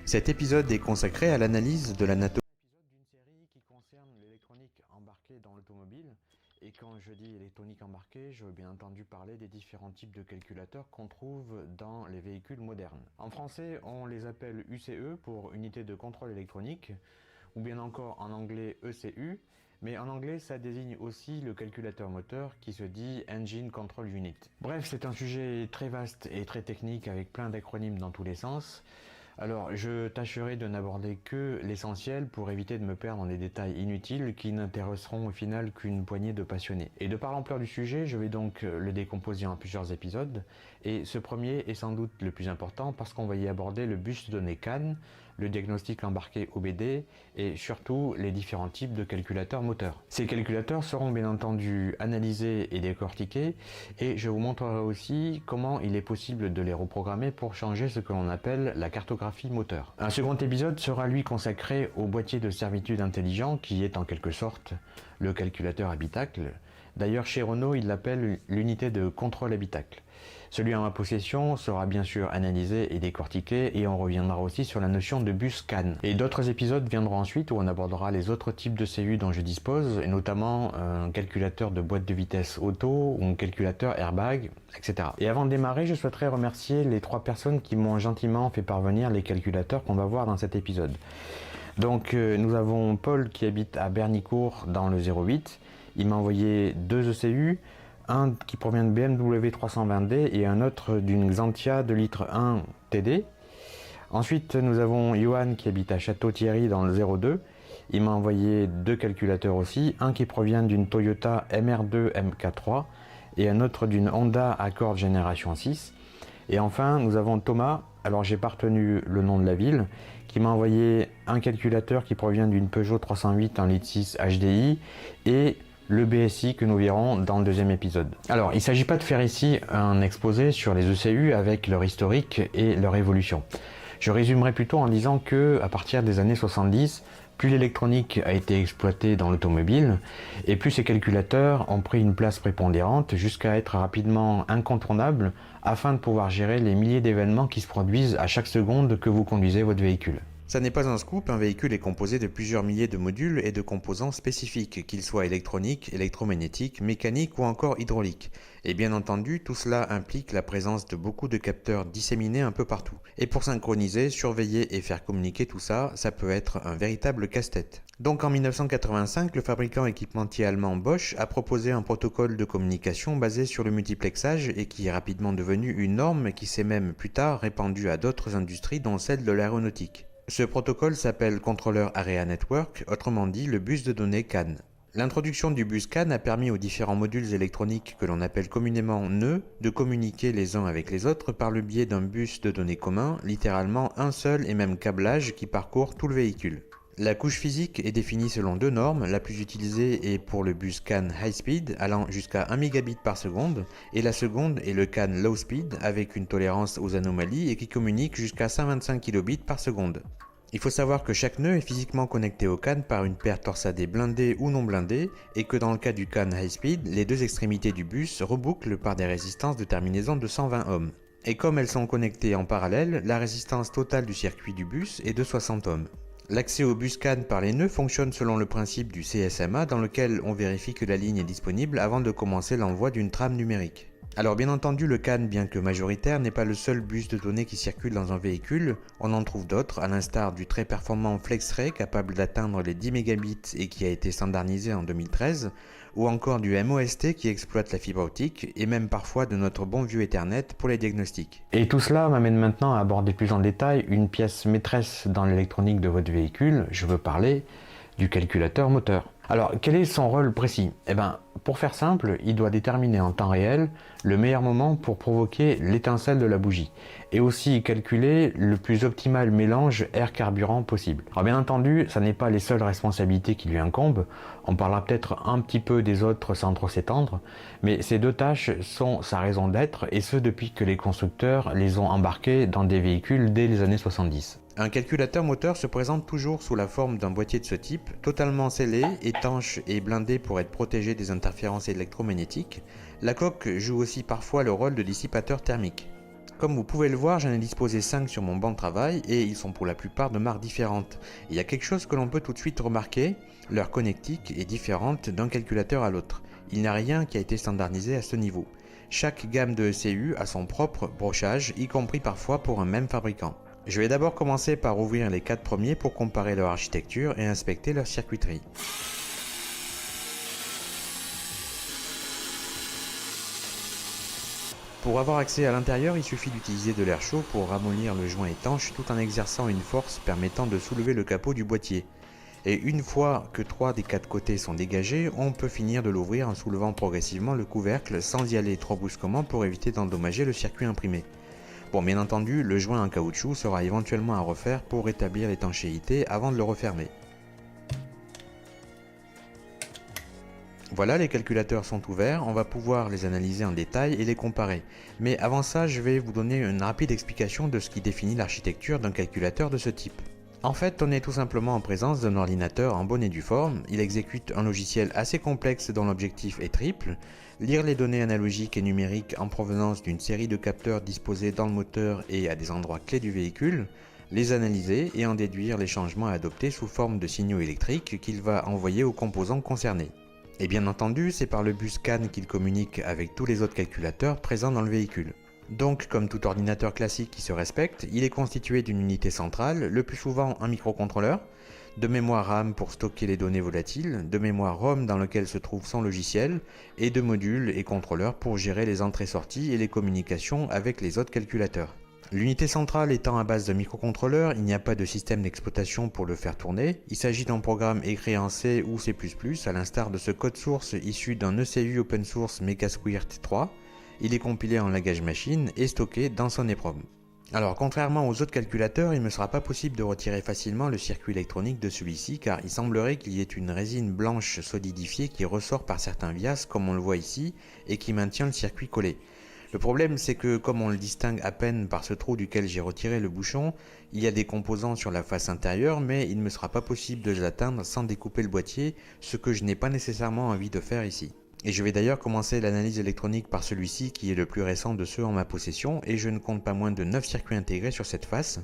Cet épisode est consacré à l'analyse de l'anatomie. Épisode d'une série qui concerne l'électronique embarquée dans l'automobile. Et quand je dis électronique embarquée, je veux bien entendu parler des différents types de calculateurs qu'on trouve dans les véhicules modernes. En français, on les appelle UCE pour unité de contrôle électronique, ou bien encore en anglais ECU, mais en anglais ça désigne aussi le calculateur moteur qui se dit Engine Control Unit. Bref, c'est un sujet très vaste et très technique avec plein d'acronymes dans tous les sens. Alors, je tâcherai de n'aborder que l'essentiel pour éviter de me perdre dans des détails inutiles qui n'intéresseront au final qu'une poignée de passionnés. Et de par l'ampleur du sujet, je vais donc le décomposer en plusieurs épisodes. Et ce premier est sans doute le plus important parce qu'on va y aborder le bus de données CAN, le diagnostic embarqué OBD et surtout les différents types de calculateurs moteurs. Ces calculateurs seront bien entendu analysés et décortiqués et je vous montrerai aussi comment il est possible de les reprogrammer pour changer ce que l'on appelle la cartographie moteur. Un second épisode sera lui consacré au boîtier de servitude intelligent qui est en quelque sorte le calculateur habitacle. D'ailleurs chez Renault il l'appelle l'unité de contrôle habitacle. Celui en ma possession sera bien sûr analysé et décortiqué et on reviendra aussi sur la notion de bus CAN. Et d'autres épisodes viendront ensuite où on abordera les autres types de CU dont je dispose, et notamment un calculateur de boîte de vitesse auto ou un calculateur airbag, etc. Et avant de démarrer, je souhaiterais remercier les 3 personnes qui m'ont gentiment fait parvenir les calculateurs qu'on va voir dans cet épisode. Donc nous avons Paul qui habite à Bernicourt dans le 08, il m'a envoyé 2 ECU, un qui provient de BMW 320D et un autre d'une Xantia de litre 1 TD. Ensuite, nous avons Johan qui habite à Château-Thierry dans le 02. Il m'a envoyé 2 calculateurs aussi, un qui provient d'une Toyota MR2 MK3 et un autre d'une Honda Accord Génération 6. Et enfin, nous avons Thomas, alors j'ai pas retenu le nom de la ville, qui m'a envoyé un calculateur qui provient d'une Peugeot 308 en litre 6 HDI et le BSI que nous verrons dans le deuxième épisode. Alors, il ne s'agit pas de faire ici un exposé sur les ECU avec leur historique et leur évolution. Je résumerai plutôt en disant que à partir des années 70, plus l'électronique a été exploitée dans l'automobile et plus ces calculateurs ont pris une place prépondérante jusqu'à être rapidement incontournables afin de pouvoir gérer les milliers d'événements qui se produisent à chaque seconde que vous conduisez votre véhicule. Ça n'est pas un scoop, un véhicule est composé de plusieurs milliers de modules et de composants spécifiques, qu'ils soient électroniques, électromagnétiques, mécaniques ou encore hydrauliques. Et bien entendu, tout cela implique la présence de beaucoup de capteurs disséminés un peu partout. Et pour synchroniser, surveiller et faire communiquer tout ça, ça peut être un véritable casse-tête. Donc en 1985, le fabricant équipementier allemand Bosch a proposé un protocole de communication basé sur le multiplexage et qui est rapidement devenu une norme qui s'est même plus tard répandue à d'autres industries dont celle de l'aéronautique. Ce protocole s'appelle Controller Area Network, autrement dit le bus de données CAN. L'introduction du bus CAN a permis aux différents modules électroniques que l'on appelle communément nœuds de communiquer les uns avec les autres par le biais d'un bus de données commun, littéralement un seul et même câblage qui parcourt tout le véhicule. La couche physique est définie selon 2 normes, la plus utilisée est pour le bus CAN High Speed allant jusqu'à 1 mégabit par seconde et la seconde est le CAN Low Speed avec une tolérance aux anomalies et qui communique jusqu'à 125 kilobits par seconde. Il faut savoir que chaque nœud est physiquement connecté au CAN par une paire torsadée blindée ou non blindée et que dans le cas du CAN High Speed, les 2 extrémités du bus rebouclent par des résistances de terminaison de 120 ohms. Et comme elles sont connectées en parallèle, la résistance totale du circuit du bus est de 60 ohms. L'accès au bus CAN par les nœuds fonctionne selon le principe du CSMA dans lequel on vérifie que la ligne est disponible avant de commencer l'envoi d'une trame numérique. Alors bien entendu, le CAN, bien que majoritaire, n'est pas le seul bus de données qui circule dans un véhicule, on en trouve d'autres, à l'instar du très performant FlexRay capable d'atteindre les 10 mégabits et qui a été standardisé en 2013, ou encore du MOST qui exploite la fibre optique, et même parfois de notre bon vieux Ethernet pour les diagnostics. Et tout cela m'amène maintenant à aborder plus en détail une pièce maîtresse dans l'électronique de votre véhicule, je veux parler du calculateur moteur. Alors, quel est son rôle précis? Pour faire simple, il doit déterminer en temps réel le meilleur moment pour provoquer l'étincelle de la bougie et aussi calculer le plus optimal mélange air-carburant possible. Alors bien entendu, ça n'est pas les seules responsabilités qui lui incombent, on parlera peut-être un petit peu des autres sans trop s'étendre, mais ces 2 tâches sont sa raison d'être et ce depuis que les constructeurs les ont embarquées dans des véhicules dès les années 70. Un calculateur moteur se présente toujours sous la forme d'un boîtier de ce type, totalement scellé, étanche et blindé pour être protégé des interférences électromagnétiques. La coque joue aussi parfois le rôle de dissipateur thermique. Comme vous pouvez le voir, j'en ai disposé 5 sur mon banc de travail et ils sont pour la plupart de marques différentes. Il y a quelque chose que l'on peut tout de suite remarquer, leur connectique est différente d'un calculateur à l'autre. Il n'y a rien qui a été standardisé à ce niveau. Chaque gamme de ECU a son propre brochage, y compris parfois pour un même fabricant. Je vais d'abord commencer par ouvrir les 4 premiers pour comparer leur architecture et inspecter leur circuiterie. Pour avoir accès à l'intérieur, il suffit d'utiliser de l'air chaud pour ramollir le joint étanche tout en exerçant une force permettant de soulever le capot du boîtier. Et une fois que 3 des 4 côtés sont dégagés, on peut finir de l'ouvrir en soulevant progressivement le couvercle sans y aller trop brusquement pour éviter d'endommager le circuit imprimé. Bon, bien entendu, le joint en caoutchouc sera éventuellement à refaire pour rétablir l'étanchéité avant de le refermer. Voilà, les calculateurs sont ouverts, on va pouvoir les analyser en détail et les comparer. Mais avant ça, je vais vous donner une rapide explication de ce qui définit l'architecture d'un calculateur de ce type. En fait, on est tout simplement en présence d'un ordinateur en bonne et due forme. Il exécute un logiciel assez complexe dont l'objectif est triple: lire les données analogiques et numériques en provenance d'une série de capteurs disposés dans le moteur et à des endroits clés du véhicule, les analyser et en déduire les changements à adopter sous forme de signaux électriques qu'il va envoyer aux composants concernés. Et bien entendu, c'est par le bus CAN qu'il communique avec tous les autres calculateurs présents dans le véhicule. Donc, comme tout ordinateur classique qui se respecte, il est constitué d'une unité centrale, le plus souvent un microcontrôleur, de mémoire RAM pour stocker les données volatiles, de mémoire ROM dans lequel se trouve son logiciel, et de modules et contrôleurs pour gérer les entrées-sorties et les communications avec les autres calculateurs. L'unité centrale étant à base de microcontrôleur, il n'y a pas de système d'exploitation pour le faire tourner. Il s'agit d'un programme écrit en C ou C++, à l'instar de ce code source issu d'un ECU open source MegaSquirt 3. Il est compilé en langage machine et stocké dans son EPROM. Alors, contrairement aux autres calculateurs, il ne me sera pas possible de retirer facilement le circuit électronique de celui-ci, car il semblerait qu'il y ait une résine blanche solidifiée qui ressort par certains vias, comme on le voit ici, et qui maintient le circuit collé. Le problème, c'est que comme on le distingue à peine par ce trou duquel j'ai retiré le bouchon, il y a des composants sur la face intérieure, mais il ne me sera pas possible de les atteindre sans découper le boîtier, ce que je n'ai pas nécessairement envie de faire ici. Et je vais d'ailleurs commencer l'analyse électronique par celui-ci qui est le plus récent de ceux en ma possession, et je ne compte pas moins de 9 circuits intégrés sur cette face.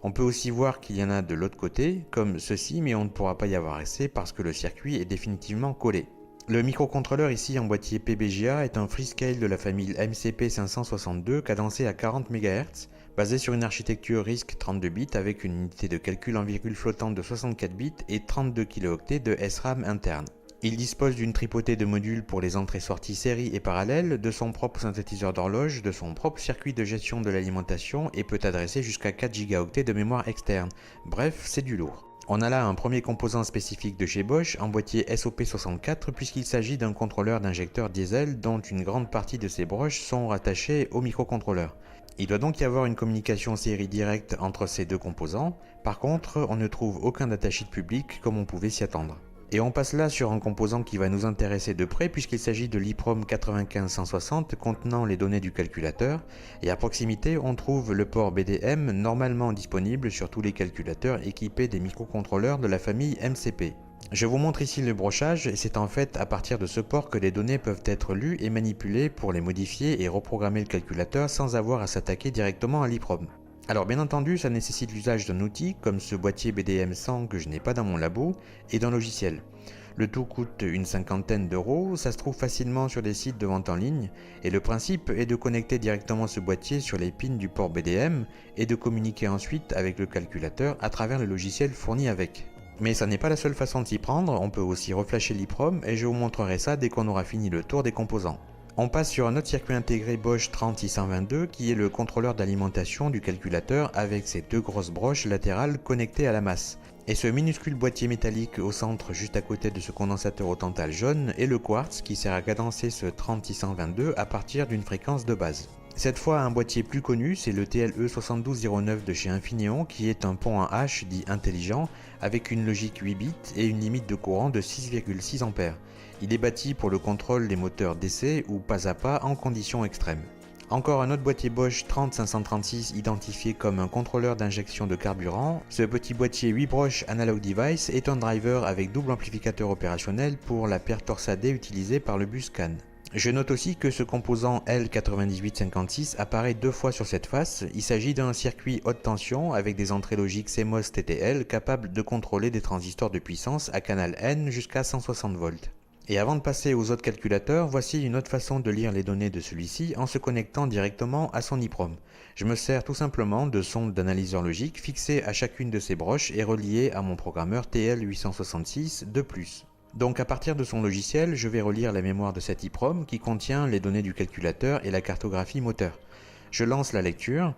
On peut aussi voir qu'il y en a de l'autre côté, comme ceci, mais on ne pourra pas y avoir accès parce que le circuit est définitivement collé. Le microcontrôleur ici en boîtier PBGA est un Freescale de la famille MCP562 cadencé à 40 MHz, basé sur une architecture RISC 32 bits avec une unité de calcul en virgule flottante de 64 bits et 32 kilo-octets de SRAM interne. Il dispose d'une tripotée de modules pour les entrées-sorties série et parallèles, de son propre synthétiseur d'horloge, de son propre circuit de gestion de l'alimentation et peut adresser jusqu'à 4 Go de mémoire externe. Bref, c'est du lourd. On a là un premier composant spécifique de chez Bosch en boîtier SOP64 puisqu'il s'agit d'un contrôleur d'injecteur diesel dont une grande partie de ses broches sont rattachées au microcontrôleur. Il doit donc y avoir une communication série directe entre ces deux composants. Par contre, on ne trouve aucun datasheet public comme on pouvait s'y attendre. Et on passe là sur un composant qui va nous intéresser de près puisqu'il s'agit de l'EEPROM 95160 contenant les données du calculateur, et à proximité on trouve le port BDM normalement disponible sur tous les calculateurs équipés des microcontrôleurs de la famille MCP. Je vous montre ici le brochage et c'est en fait à partir de ce port que les données peuvent être lues et manipulées pour les modifier et reprogrammer le calculateur sans avoir à s'attaquer directement à l'EEPROM. Alors bien entendu, ça nécessite l'usage d'un outil comme ce boîtier BDM100 que je n'ai pas dans mon labo et d'un logiciel. Le tout coûte une cinquantaine d'euros, ça se trouve facilement sur des sites de vente en ligne et le principe est de connecter directement ce boîtier sur les pins du port BDM et de communiquer ensuite avec le calculateur à travers le logiciel fourni avec. Mais ça n'est pas la seule façon de s'y prendre, on peut aussi reflasher l'EEPROM et je vous montrerai ça dès qu'on aura fini le tour des composants. On passe sur un autre circuit intégré Bosch 30622 qui est le contrôleur d'alimentation du calculateur avec ses deux grosses broches latérales connectées à la masse. Et ce minuscule boîtier métallique au centre juste à côté de ce condensateur au tantal jaune est le quartz qui sert à cadencer ce 30622 à partir d'une fréquence de base. Cette fois un boîtier plus connu, c'est le TLE7209 de chez Infineon qui est un pont en H dit intelligent avec une logique 8 bits et une limite de courant de 6,6 A. Il est bâti pour le contrôle des moteurs d'essai ou pas à pas en conditions extrêmes. Encore un autre boîtier Bosch 30536 identifié comme un contrôleur d'injection de carburant. Ce petit boîtier 8 broches Analog Device est un driver avec double amplificateur opérationnel pour la paire torsadée utilisée par le bus CAN. Je note aussi que ce composant L9856 apparaît deux fois sur cette face. Il s'agit d'un circuit haute tension avec des entrées logiques CMOS TTL capables de contrôler des transistors de puissance à canal N jusqu'à 160 volts. Et avant de passer aux autres calculateurs, voici une autre façon de lire les données de celui-ci en se connectant directement à son EEPROM. Je me sers tout simplement de sondes d'analyseur logique fixées à chacune de ces broches et reliées à mon programmeur TL866 de plus. Donc à partir de son logiciel, je vais relire la mémoire de cet EEPROM qui contient les données du calculateur et la cartographie moteur. Je lance la lecture.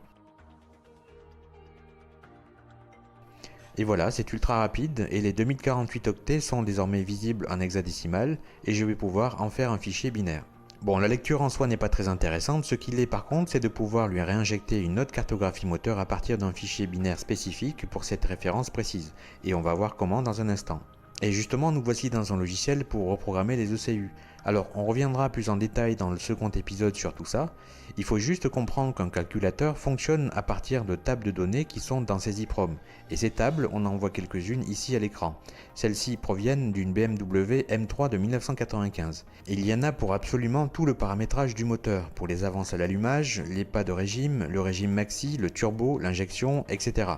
Et voilà, c'est ultra rapide et les 2048 octets sont désormais visibles en hexadécimal et je vais pouvoir en faire un fichier binaire. Bon, la lecture en soi n'est pas très intéressante, ce qu'il est par contre, c'est de pouvoir lui réinjecter une autre cartographie moteur à partir d'un fichier binaire spécifique pour cette référence précise. Et on va voir comment dans un instant. Et justement, nous voici dans un logiciel pour reprogrammer les ECU. Alors, on reviendra plus en détail dans le second épisode sur tout ça. Il faut juste comprendre qu'un calculateur fonctionne à partir de tables de données qui sont dans ces EEPROM. Et ces tables, on en voit quelques-unes ici à l'écran. Celles-ci proviennent d'une BMW M3 de 1995. Et il y en a pour absolument tout le paramétrage du moteur, pour les avances à l'allumage, les pas de régime, le régime maxi, le turbo, l'injection, etc.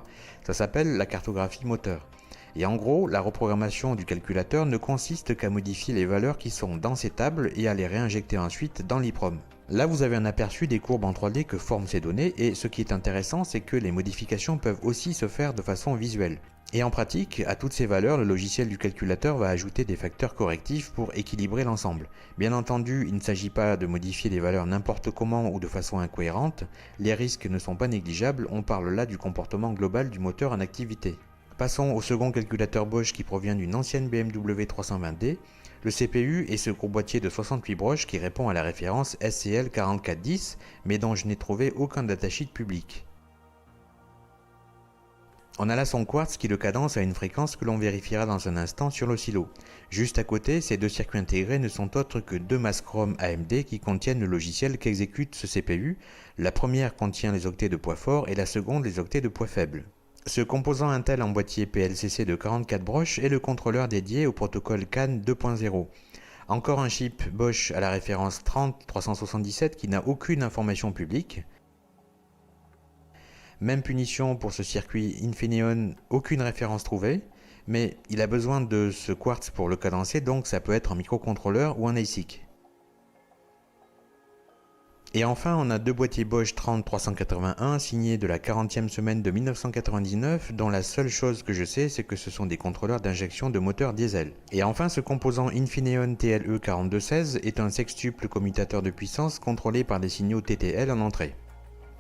Ça s'appelle la cartographie moteur. Et en gros, la reprogrammation du calculateur ne consiste qu'à modifier les valeurs qui sont dans ces tables et à les réinjecter ensuite dans l'EEPROM. Là, vous avez un aperçu des courbes en 3D que forment ces données et ce qui est intéressant, c'est que les modifications peuvent aussi se faire de façon visuelle. Et en pratique, à toutes ces valeurs, le logiciel du calculateur va ajouter des facteurs correctifs pour équilibrer l'ensemble. Bien entendu, il ne s'agit pas de modifier les valeurs n'importe comment ou de façon incohérente, les risques ne sont pas négligeables, on parle là du comportement global du moteur en activité. Passons au second calculateur Bosch qui provient d'une ancienne BMW 320D, le CPU est ce gros boîtier de 68 broches qui répond à la référence SCL 4410, mais dont je n'ai trouvé aucun datasheet public. On a là son quartz qui le cadence à une fréquence que l'on vérifiera dans un instant sur l'oscillo. Juste à côté, ces deux circuits intégrés ne sont autres que deux masques ROM AMD qui contiennent le logiciel qu'exécute ce CPU. La première contient les octets de poids fort et la seconde les octets de poids faible. Ce composant Intel en boîtier PLCC de 44 broches est le contrôleur dédié au protocole CAN 2.0. Encore un chip Bosch à la référence 30377 qui n'a aucune information publique. Même punition pour ce circuit Infineon, aucune référence trouvée, mais il a besoin de ce quartz pour le cadencer, donc ça peut être un microcontrôleur ou un ASIC. Et enfin, on a deux boîtiers Bosch 30381 signés de la 40e semaine de 1999, dont la seule chose que je sais, c'est que ce sont des contrôleurs d'injection de moteur diesel. Et enfin, ce composant Infineon TLE4216 est un sextuple commutateur de puissance contrôlé par des signaux TTL en entrée.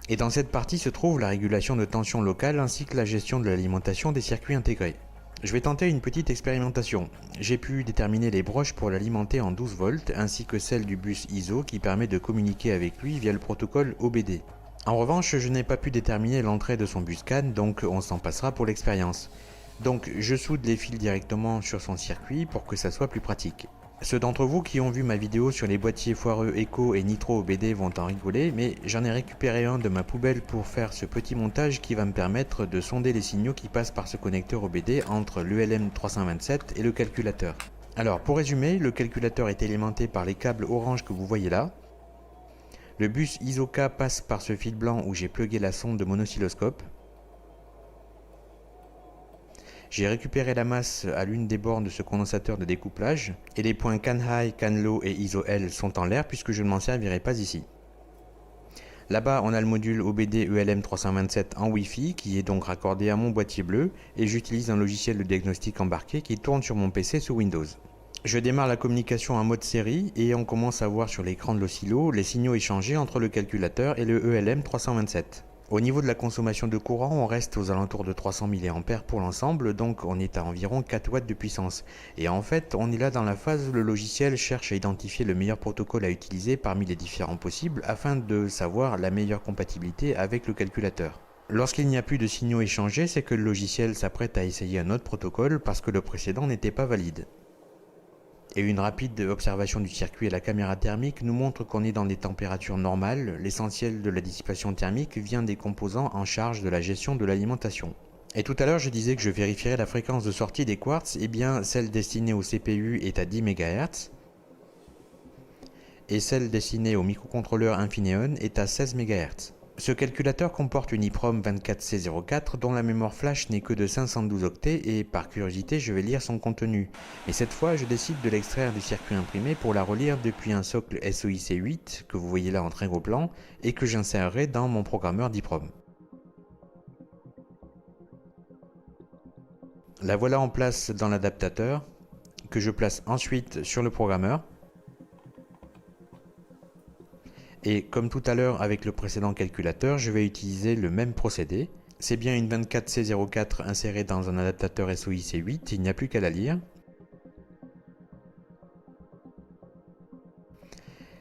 Et dans cette partie se trouve la régulation de tension locale ainsi que la gestion de l'alimentation des circuits intégrés. Je vais tenter une petite expérimentation. J'ai pu déterminer les broches pour l'alimenter en 12 volts ainsi que celle du bus ISO qui permet de communiquer avec lui via le protocole OBD. En revanche, je n'ai pas pu déterminer l'entrée de son bus CAN, donc on s'en passera pour l'expérience. Donc je soude les fils directement sur son circuit pour que ça soit plus pratique. Ceux d'entre vous qui ont vu ma vidéo sur les boîtiers foireux Echo et Nitro OBD vont en rigoler, mais j'en ai récupéré un de ma poubelle pour faire ce petit montage qui va me permettre de sonder les signaux qui passent par ce connecteur OBD entre l'ULM327 et le calculateur. Alors pour résumer, le calculateur est alimenté par les câbles orange que vous voyez là. Le bus ISO-K passe par ce fil blanc où j'ai plugué la sonde de mon oscilloscope. J'ai récupéré la masse à l'une des bornes de ce condensateur de découplage, et les points CAN High, CAN Low et ISO L sont en l'air puisque je ne m'en servirai pas ici. Là-bas, on a le module OBD ELM327 en Wi-Fi qui est donc raccordé à mon boîtier bleu, et j'utilise un logiciel de diagnostic embarqué qui tourne sur mon PC sous Windows. Je démarre la communication en mode série et on commence à voir sur l'écran de l'oscillo les signaux échangés entre le calculateur et le ELM327. Au niveau de la consommation de courant, on reste aux alentours de 300 mA pour l'ensemble, donc on est à environ 4 watts de puissance. Et en fait, on est là dans la phase où le logiciel cherche à identifier le meilleur protocole à utiliser parmi les différents possibles afin de savoir la meilleure compatibilité avec le calculateur. Lorsqu'il n'y a plus de signaux échangés, c'est que le logiciel s'apprête à essayer un autre protocole parce que le précédent n'était pas valide. Et une rapide observation du circuit à la caméra thermique nous montre qu'on est dans des températures normales. L'essentiel de la dissipation thermique vient des composants en charge de la gestion de l'alimentation. Et tout à l'heure je disais que je vérifierais la fréquence de sortie des quartz, et bien celle destinée au CPU est à 10 MHz. et celle destinée au microcontrôleur Infineon est à 16 MHz. Ce calculateur comporte une EEPROM 24C04 dont la mémoire flash n'est que de 512 octets et par curiosité je vais lire son contenu. Mais cette fois je décide de l'extraire du circuit imprimé pour la relire depuis un socle SOIC8 que vous voyez là en très gros plan et que j'insérerai dans mon programmeur d'EEPROM. La voilà en place dans l'adaptateur que je place ensuite sur le programmeur. Et comme tout à l'heure avec le précédent calculateur, je vais utiliser le même procédé. C'est bien une 24C04 insérée dans un adaptateur SOIC8, il n'y a plus qu'à la lire.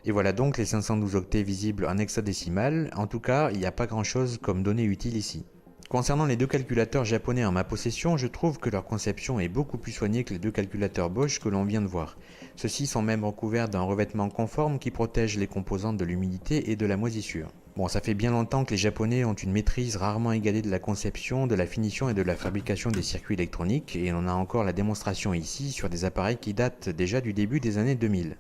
Et voilà donc les 512 octets visibles en hexadécimal. En tout cas, il n'y a pas grand chose comme donnée utile ici. Concernant les deux calculateurs japonais en ma possession, je trouve que leur conception est beaucoup plus soignée que les deux calculateurs Bosch que l'on vient de voir. Ceux-ci sont même recouverts d'un revêtement conforme qui protège les composantes de l'humidité et de la moisissure. Bon, ça fait bien longtemps que les Japonais ont une maîtrise rarement égalée de la conception, de la finition et de la fabrication des circuits électroniques, et on a encore la démonstration ici sur des appareils qui datent déjà du début des années 2000.